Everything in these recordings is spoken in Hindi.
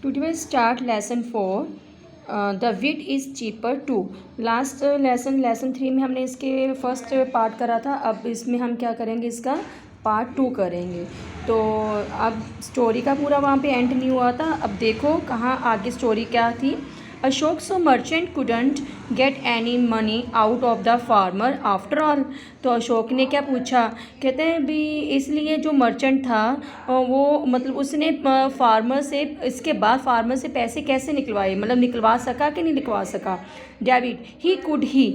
Today we start lesson 4. The wheat is cheaper too. Last lesson 3 में हमने इसके फर्स्ट पार्ट करा था. अब इसमें हम क्या करेंगे, इसका पार्ट 2 करेंगे. तो अब स्टोरी का पूरा वहाँ पे एंड नहीं हुआ था. अब देखो कहाँ आगे स्टोरी क्या थी. Ashok so merchant couldn't get any money out of the farmer after all. तो अशोक ने क्या पूछा, कहते हैं भी इसलिए जो मर्चेंट था वो मतलब उसने फार्मर से, इसके बाद फार्मर से पैसे कैसे निकलवाए, मतलब निकलवा सका कि नहीं निकलवा सका. डेविड ही कुड ही,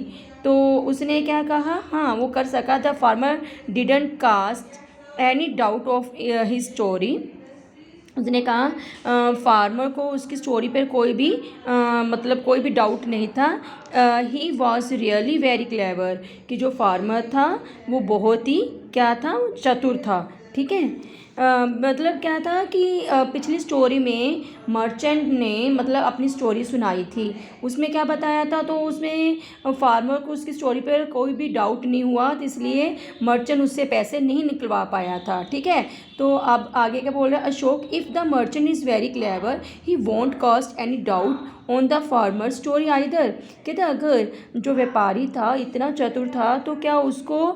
तो उसने क्या कहा, हाँ वो कर सका. The farmer didn't cast any doubt of his story. उसने कहा फार्मर को उसकी स्टोरी पर कोई भी मतलब कोई भी डाउट नहीं था. He was really very clever, कि जो फार्मर था वो बहुत ही क्या था, चतुर था. ठीक है. मतलब क्या था कि पिछली स्टोरी में मर्चेंट ने मतलब अपनी स्टोरी सुनाई थी. उसमें क्या बताया था, तो उसमें फार्मर को उसकी स्टोरी पर कोई भी डाउट नहीं हुआ, तो इसलिए मर्चेंट उससे पैसे नहीं निकलवा पाया था. ठीक है. तो अब आगे क्या बोल रहा है Ashok, if the merchant is very clever he won't cost any doubt on the farmer story either. कहते अगर जो व्यापारी था इतना चतुर था तो क्या उसको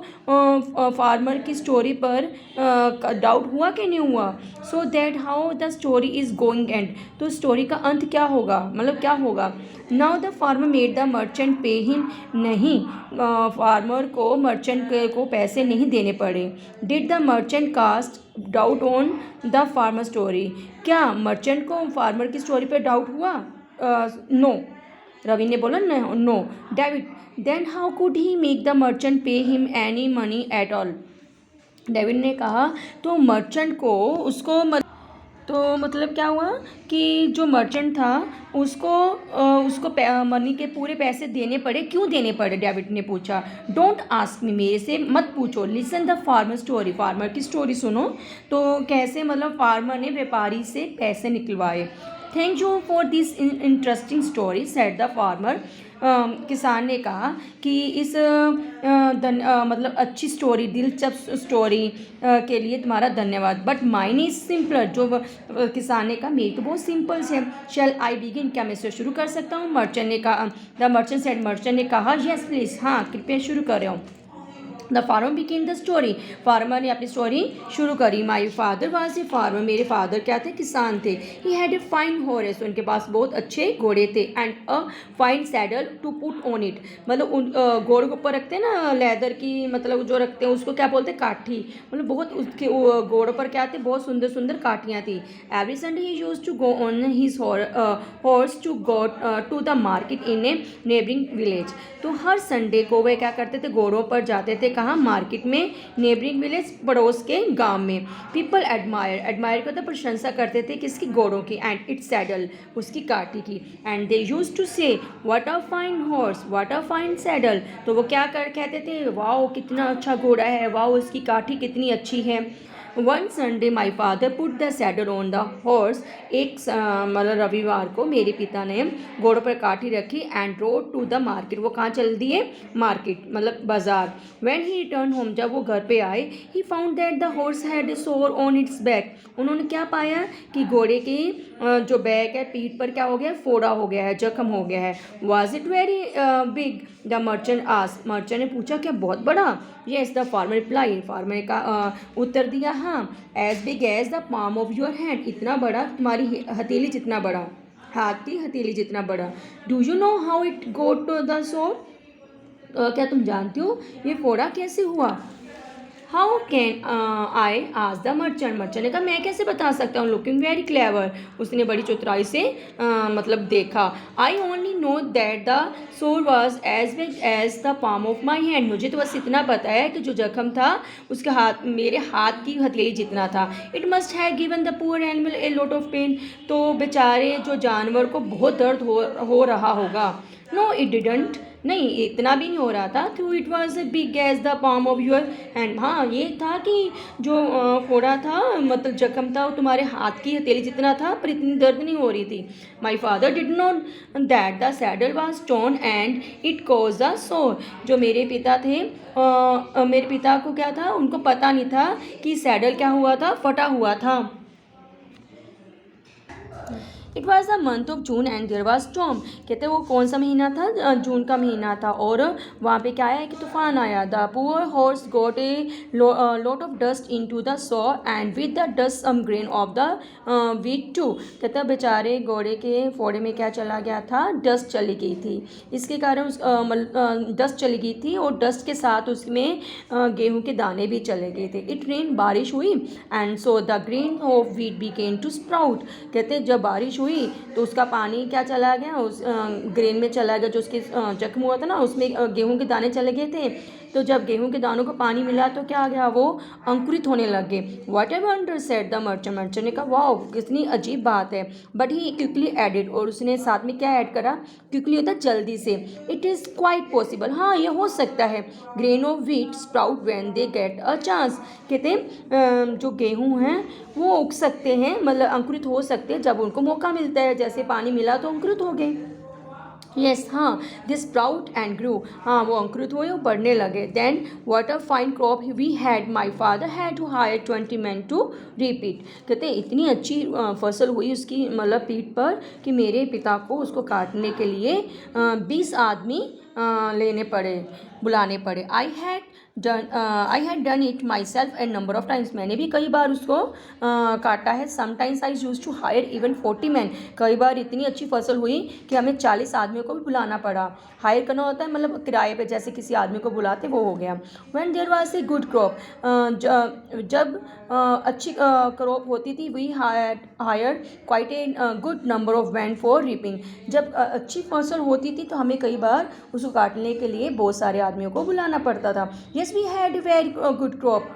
फार्मर की स्टोरी पर डाउट हुआ कि नहीं हुआ. So that how the story is going end, तो स्टोरी का अंत क्या होगा, मतलब क्या होगा. Now the farmer made the merchant pay him, नहीं फार्मर को मर्चेंट को पैसे नहीं देने पड़े. Did the merchant cast doubt on the farmer story, क्या मर्चेंट को फार्मर की स्टोरी पर डाउट हुआ. नो. रवि ने बोला no. David then how could he make the merchant pay him any money at all. David ने कहा तो मर्चेंट को उसको तो मतलब क्या हुआ कि जो मर्चेंट था उसको मनी के पूरे पैसे देने पड़े. क्यों देने पड़े, डेविड ने पूछा. डोंट आस्क मी, मेरे से मत पूछो. Listen the farmer story, farmer की स्टोरी सुनो. तो कैसे मतलब फार्मर ने व्यापारी से पैसे निकलवाए. Thank you for this interesting story said the farmer. किसान ने कहा कि इस मतलब अच्छी स्टोरी, दिलचस्प स्टोरी के लिए तुम्हारा धन्यवाद. बट माइन इज सिंपलर, जो किसान ने कहा मेरी तो बहुत सिंपल है. शैल आई बिगिन, क्या मैं इसे शुरू कर सकता हूँ. मर्चेंट ने कहा, द मर्चेंट सेड, मर्चेंट ने कहा यस प्लीज़, हाँ कृपया शुरू कर रहा हूँ. The farmer begin the story, farmer ने अपनी स्टोरी शुरू करी. My father was a farmer, मेरे फादर क्या थे, किसान थे. He had a fine horse, उनके पास बहुत अच्छे घोड़े थे. And a fine saddle to put on it, मतलब उन घोड़े के ऊपर रखते हैं ना लेदर की, मतलब जो रखते हैं उसको क्या बोलते हैं, काठी. मतलब बहुत उसके घोड़ों पर क्या थे, बहुत सुंदर सुंदर काठियाँ थी. Every Sunday he used to go on his horse to go to the market in a neighbouring village. तो हर संडे को वे क्या करते थे, घोड़ों पर जाते थे. कहाँ, मार्केट में, नेबरिंग विलेज, पड़ोस के गांव में. पीपल एडमायर करते, प्रशंसा करते थे किसकी, घोड़ों की. एंड इट्स सैडल, उसकी काठी की. एंड दे यूज्ड टू से what a fine horse, what a fine saddle. तो वो क्या कहते थे, वाओ कितना अच्छा घोड़ा है, वाओ उसकी काठी कितनी अच्छी है. One Sunday my father put the saddle on the horse. एक मतलब रविवार को मेरे पिता ने घोड़ों पर काठी रखी. And rode to the market, वो कहाँ चल दिए, मार्केट मतलब बाजार. व्हेन ही रिटर्न होम, जब वो घर पे आए, he found that the horse had a सोर ऑन इट्स बैक. उन्होंने क्या पाया कि घोड़े की जो बैक है, पीठ पर क्या हो गया, फोड़ा हो गया है, जख्म हो गया है. Was it very big, the merchant asked, merchant ने पूछा क्या बहुत बड़ा. Yes the farmer reply, farmer ने उत्तर दिया हाँ. As big as the palm of your hand, इतना बड़ा, तुम्हारी हथेली जितना बड़ा, हाथ की हथेली जितना बड़ा. Do you know how it go to the sore, क्या तुम जानती हो ये फोड़ा कैसे हुआ. हाउ कैन आई आज द मर्चेंट, मर्चेंट ने कहा मैं कैसे बता सकता हूँ. लुकिंग वेरी क्लेवर, उसने बड़ी चतुराई से मतलब देखा. I only know that the sore was as big as the palm of my hand, मुझे तो बस इतना पता है कि जो जख्म था उसके हाथ, मेरे हाथ की हथेली जितना था. It must have given the poor animal a lot of pain, तो बेचारे जो जानवर को बहुत दर्द हो रहा होगा. नो इट डिडंट, नहीं इतना भी नहीं हो रहा था. True it was big as the palm of your hand, हाँ ये था कि जो फोड़ा था, मतलब जख्म था, वो तुम्हारे हाथ की हथेली जितना था, पर इतनी दर्द नहीं हो रही थी. My father did not that the saddle was tone and it cause the सोर, जो मेरे पिता थे मेरे पिता को क्या था, उनको पता नहीं था कि सैडल क्या हुआ था, फटा हुआ था. It was the month of June and there was storm. कहते वो कौन सा महीना था, जून का महीना था, और वहाँ पे क्या आया कि तूफान आया। The poor horse got a lot of dust into the sore and with the dust some grain of the wheat too. कहते बेचारे घोड़े के फोड़े में क्या चला गया था, डस्ट चली गई थी। इसके कारण डस्ट चली गई थी और डस्ट के साथ उसमें गेहूं के दाने भी चले गए थे। इट रेन, बारिश हुई, and so the grain of wheat began to sprout. कहते जब बारिश हुई तो उसका पानी क्या चला गया, उस ग्रेन में चला गया, जो उसके जख्म हुआ था ना उसमें गेहूं के दाने चले गए थे। तो जब गेहूं के दानों को पानी मिला तो क्या आ गया, वो अंकुरित होने लग गए। What ever under said the merchant. Merchant ने कहा वाओ कितनी अजीब बात है। बट ही क्विकली एडिड, और उसने साथ में क्या ऐड करा, क्विकली होता जल्दी से, इट इज़ क्वाइट पॉसिबल, हाँ ये हो सकता है। Grain of wheat sprout when they get a chance. कहते जो गेहूँ हैं वो उग सकते हैं, मतलब अंकुरित हो सकते हैं जब उनको मौका मिलता है। जैसे पानी मिला तो अंकुरित हो गए। यस हाँ, दिस स्प्राउट एंड ग्रू, हाँ वो अंकुरित हुए और बढ़ने लगे। Then what a fine crop we had, my father had to hire 20 men to reap it. कहते इतनी अच्छी फसल हुई उसकी मतलब पीठ पर कि मेरे पिता को उसको काटने के लिए 20 आदमी लेने पड़े, बुलाने पड़े। I had done it myself and number of times. मैंने भी कई बार उसको काटा है। Sometimes I use to hire even 40 men। कई बार इतनी अच्छी फसल हुई कि हमें 40 आदमियों को भी बुलाना पड़ा। हायर करना होता है मतलब किराए पे, जैसे किसी आदमी को बुलाते वो हो गया। When there was a good crop, जब अच्छी क्रॉप होती थी, we hire quite a good number of men for reaping. जब अच्छी फसल होती थी तो हमें कई बार उसको काटने के लिए बहुत सारे आदमियों को बुलाना पड़ता था। Yes we had very good crop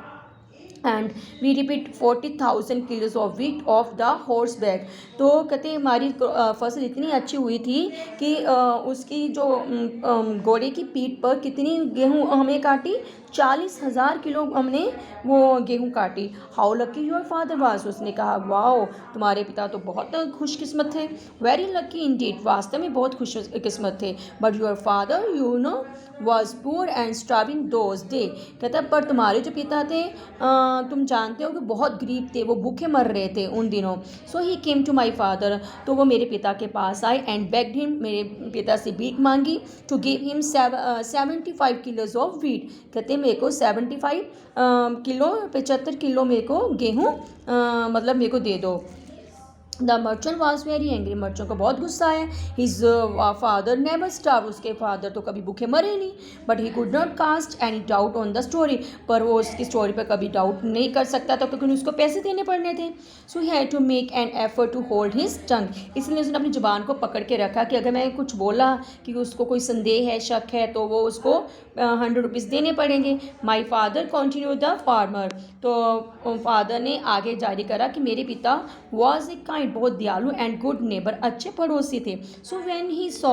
and we reaped 40,000 kilos of wheat off the horse back. तो कहते हमारी फसल इतनी अच्छी हुई थी कि उसकी जो घोड़े की पीठ पर कितनी गेहूँ हमें काटी, 40,000 किलो हमने वो गेहूँ काटी। How lucky your father was. उसने कहा वाओ तुम्हारे पिता तो बहुत खुशकिस्मत थे। वेरी लकी इंडीड, वास्तव में बहुत खुशकिस्मत थे। But your father you know was poor and starving those day. कहता पर तुम्हारे जो पिता थे तुम जानते हो कि बहुत गरीब थे, वो भूखे मर रहे थे उन दिनों। सो ही केम टू माई फादर, तो वो मेरे पिता के पास आए एंड बेग्ड हिम, मेरे पिता से भीख मांगी, to give him 75 kilos of wheat. कहते मेरे को 75 किलो 75 किलो मेरे को गेहूँ मतलब मेरे को दे दो। The merchant was very angry, merchant को बहुत गुस्सा आया। हिज फादर नेवर स्टार्व, उसके फादर तो कभी भूखे मरे नहीं। But he could not cast any doubt on the story, पर वो उसकी स्टोरी पर कभी डाउट नहीं कर सकता था क्योंकि उसको पैसे देने पड़ने थे। So he had to make an effort to hold his tongue, इसलिए उसने अपनी जुबान को पकड़ के रखा कि अगर मैं कुछ बोला कि उसको कोई संदेह है, शक है, तो वो उसको 100 रुपीज़ देने पड़ेंगे। My father continue the farmer, तो फादर ने आगे जारी करा कि मेरे पिता वॉज ए काइंड, बहुत दयालु, एंड गुड नेबर, अच्छे पड़ोसी थे। So when he saw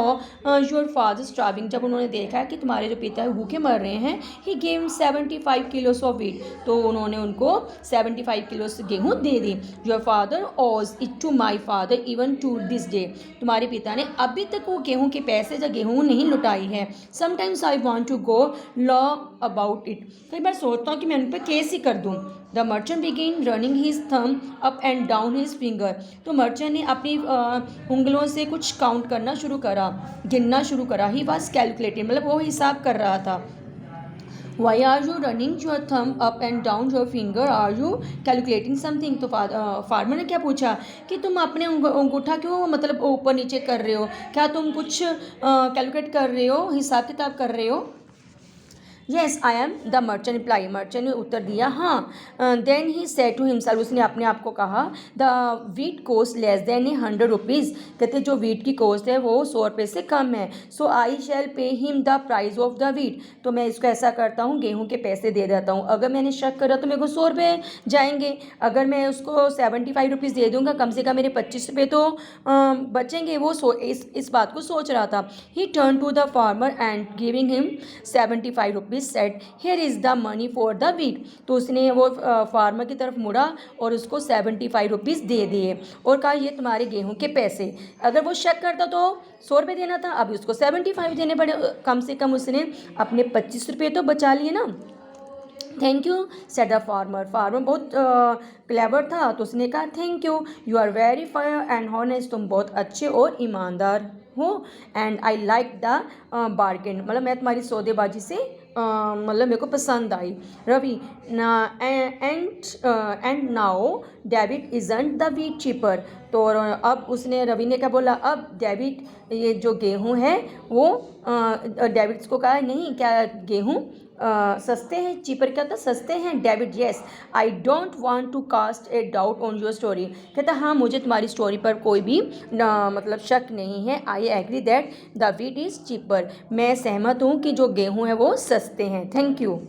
your father starving, जब उन्होंने देखा कि तुम्हारे जो पिता है भूखे मर रहे हैं, he gave 75 kilos of wheat, तो उन्होंने उनको 75 किलोस गेहूँ दे दी। Your father owed it to my father even to this day, तुम्हारे पिता ने अभी तक वो गेहूँ के पैसे या गेहूँ नहीं लुटाई है। Sometimes I want to go law about it, कई बार सोचता हूँ कि मैं उन पर केस ही कर दूँ। The merchant began running his thumb up and down his finger, तो मर्चेंट ने अपनी उंगलों से कुछ काउंट करना शुरू करा, गिनना शुरू करा। ही वॉज कैलकुलेटिंग, मतलब वो हिसाब कर रहा था। Why are you running your thumb up and down your finger, are you calculating something. तो फार्मर ने क्या पूछा कि तुम अपने अंगूठा क्यों मतलब ऊपर नीचे कर रहे हो, क्या तुम कुछ कैलकुलेट कर रहे हो, हिसाब किताब कर रहे हो। Yes I am, the merchant reply, merchant ने उत्तर दिया हाँ। Then he said to himself, उसने अपने आप को कहा the wheat cost less than 100 rupees, कहते जो वीट की कोस्ट है वो 100 रुपये से कम है। सो I shall pay him the price of the wheat, तो मैं इसको ऐसा करता हूँ गेहूँ के पैसे दे देता हूँ। अगर मैंने शक करा तो मेरे को 100 रुपये जाएंगे, अगर मैं उसको 75 रुपीज़ दे दूँगा कम से कम मेरे 25 रुपये तो बचेंगे। वो इस बात को सोच रहा था। He turn to the farmer and giving him 75 rupees said here is the money for the wheat, तो उसने वो फार्मर की तरफ मुड़ा और उसको 75 रुपीज़ दे दिए और कहा ये तुम्हारे गेहूं के पैसे। अगर वो शक करता तो 100 रुपये देना था, अभी उसको 75 देने पड़े, कम से कम उसने अपने 25 रुपये तो बचा लिए ना। Thank you said the farmer. Farmer बहुत क्लेवर था तो उसने कहा thank you are very fair and honest, तुम बहुत अच्छे और ईमानदार हो। And I like the bargain, मतलब मैं तुम्हारी सौदेबाजी से मतलब मेरे को पसंद आई। Ravi and now David isn't the wheat cheaper, तो अब उसने रवि ने क्या बोला, अब डेविड ये जो गेहूँ है वो डेविड को कहा नहीं क्या गेहूँ सस्ते हैं, चीपर क्या था सस्ते हैं। David yes I don't want to cast a doubt on your story, कहता हाँ मुझे तुम्हारी स्टोरी पर कोई भी मतलब शक नहीं है। I agree that the wheat is cheaper, मैं सहमत हूँ कि जो गेहूँ है वो सस्ते हैं। Thank you.